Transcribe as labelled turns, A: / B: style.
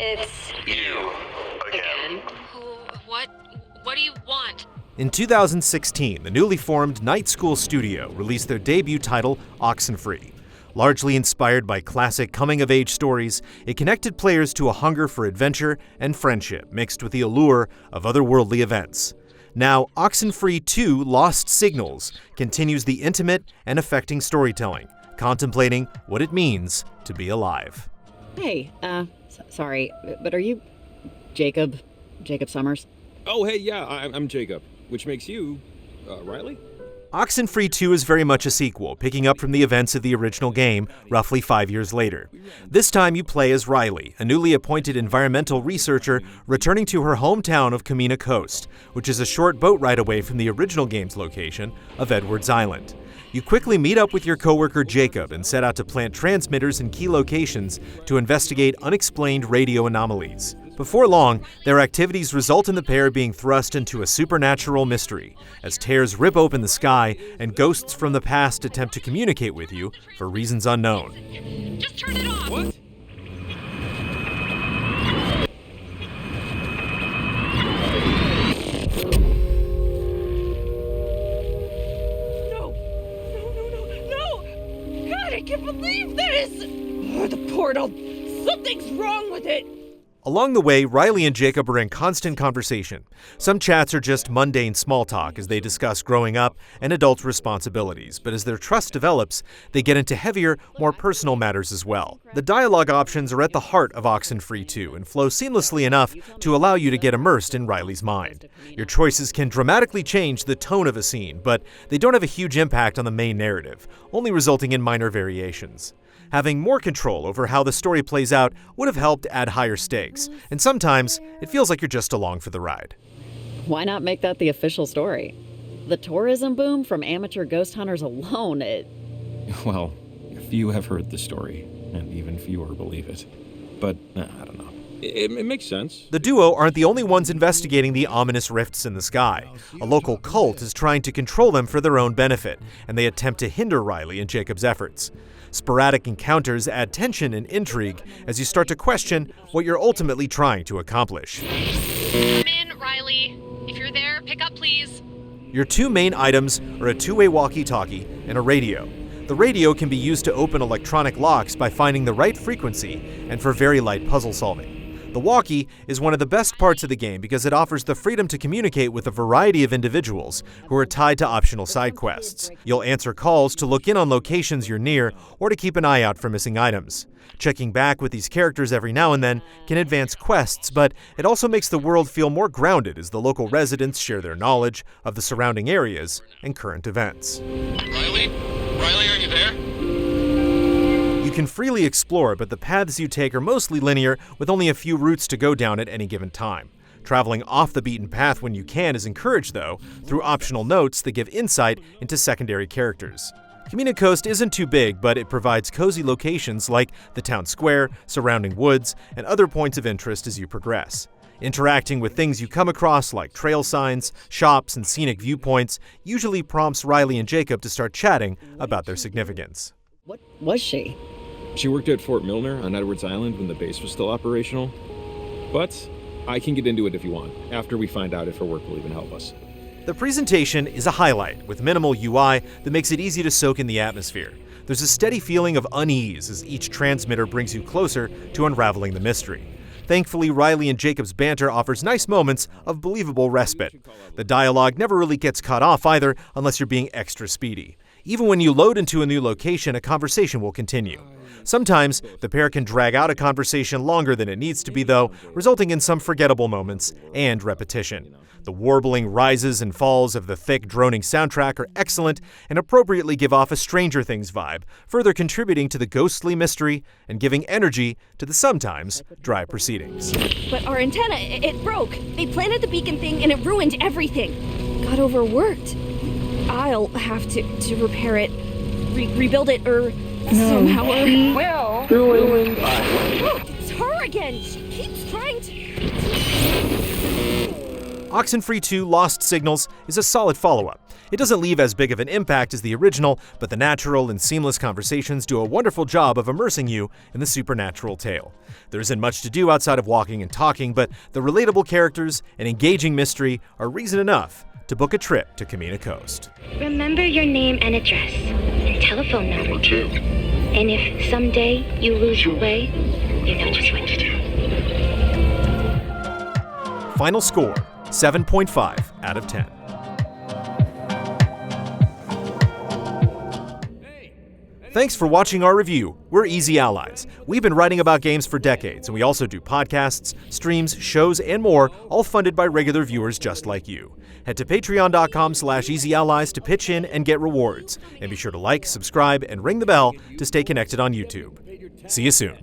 A: It's
B: You. Again.
C: What do you want?
D: In 2016, the newly formed Night School Studio released their debut title, Oxenfree. Largely inspired by classic coming-of-age stories, it connected players to a hunger for adventure and friendship mixed with the allure of otherworldly events. Now, Oxenfree II Lost Signals continues the intimate and affecting storytelling, contemplating what it means to be alive.
E: Hey, sorry, but are you Jacob Summers?
F: Oh, hey, yeah, I'm Jacob, which makes you, Riley?
D: Oxenfree II is very much a sequel, picking up from the events of the original game roughly 5 years later. This time you play as Riley, a newly appointed environmental researcher returning to her hometown of Camina Coast, which is a short boat ride away from the original game's location of Edwards Island. You quickly meet up with your coworker Jacob and set out to plant transmitters in key locations to investigate unexplained radio anomalies. Before long, their activities result in the pair being thrust into a supernatural mystery, as tears rip open the sky and ghosts from the past attempt to communicate with you for reasons unknown.
C: Just turn it off!
F: What?
G: No! God, I can't believe this! Oh, the portal! Something's wrong with it!
D: Along the way, Riley and Jacob are in constant conversation. Some chats are just mundane small talk as they discuss growing up and adult responsibilities, but as their trust develops, they get into heavier, more personal matters as well. The dialogue options are at the heart of Oxenfree II and flow seamlessly enough to allow you to get immersed in Riley's mind. Your choices can dramatically change the tone of a scene, but they don't have a huge impact on the main narrative, only resulting in minor variations. Having more control over how the story plays out would have helped add higher stakes, and sometimes it feels like you're just along for the ride.
E: Why not make that the official story? The tourism boom from amateur ghost hunters alone,
F: Well, few have heard the story, and even fewer believe it. But, I don't know. It makes sense.
D: The duo aren't the only ones investigating the ominous rifts in the sky. A local cult is trying to control them for their own benefit, and they attempt to hinder Riley and Jacob's efforts. Sporadic encounters add tension and intrigue as you start to question what you're ultimately trying to accomplish.
C: Come in, Riley. If you're there, pick up, please.
D: Your two main items are a two-way walkie-talkie and a radio. The radio can be used to open electronic locks by finding the right frequency and for very light puzzle solving. The walkie is one of the best parts of the game because it offers the freedom to communicate with a variety of individuals who are tied to optional side quests. You'll answer calls to look in on locations you're near or to keep an eye out for missing items. Checking back with these characters every now and then can advance quests, but it also makes the world feel more grounded as the local residents share their knowledge of the surrounding areas and current events.
B: Riley? Riley, are you there?
D: You can freely explore, but the paths you take are mostly linear, with only a few routes to go down at any given time. Traveling off the beaten path when you can is encouraged, though, through optional notes that give insight into secondary characters. Camina Coast isn't too big, but it provides cozy locations like the town square, surrounding woods, and other points of interest as you progress. Interacting with things you come across like trail signs, shops, and scenic viewpoints usually prompts Riley and Jacob to start chatting about their significance.
E: what was she?
F: She worked at Fort Milner on Edwards Island when the base was still operational. But I can get into it if you want, after we find out if her work will even help us.
D: The presentation is a highlight, with minimal UI that makes it easy to soak in the atmosphere. There's a steady feeling of unease as each transmitter brings you closer to unraveling the mystery. Thankfully, Riley and Jacob's banter offers nice moments of believable respite. The dialogue never really gets cut off either, unless you're being extra speedy. Even when you load into a new location, a conversation will continue. Sometimes, the pair can drag out a conversation longer than it needs to be, though, resulting in some forgettable moments and repetition. The warbling rises and falls of the thick, droning soundtrack are excellent and appropriately give off a Stranger Things vibe, further contributing to the ghostly mystery and giving energy to the sometimes dry proceedings.
A: But our antenna, it broke. They planted the beacon thing and it ruined everything. Got overworked. I'll have to repair it, rebuild it, or somehow. Look, it's her again. She keeps trying to.
D: Oxenfree II Lost Signals is a solid follow-up. It doesn't leave as big of an impact as the original, but the natural and seamless conversations do a wonderful job of immersing you in the supernatural tale. There isn't much to do outside of walking and talking, but the relatable characters and engaging mystery are reason enough to book a trip to Camino Coast.
H: Remember your name and address, and telephone number too. And if someday you lose your way, you know just what to do.
D: Final score, 7.5 out of 10. Thanks for watching our review. We're Easy Allies. We've been writing about games for decades, and we also do podcasts, streams, shows, and more, all funded by regular viewers just like you. Head to patreon.com/easyallies to pitch in and get rewards. And be sure to like, subscribe, and ring the bell to stay connected on YouTube. See you soon.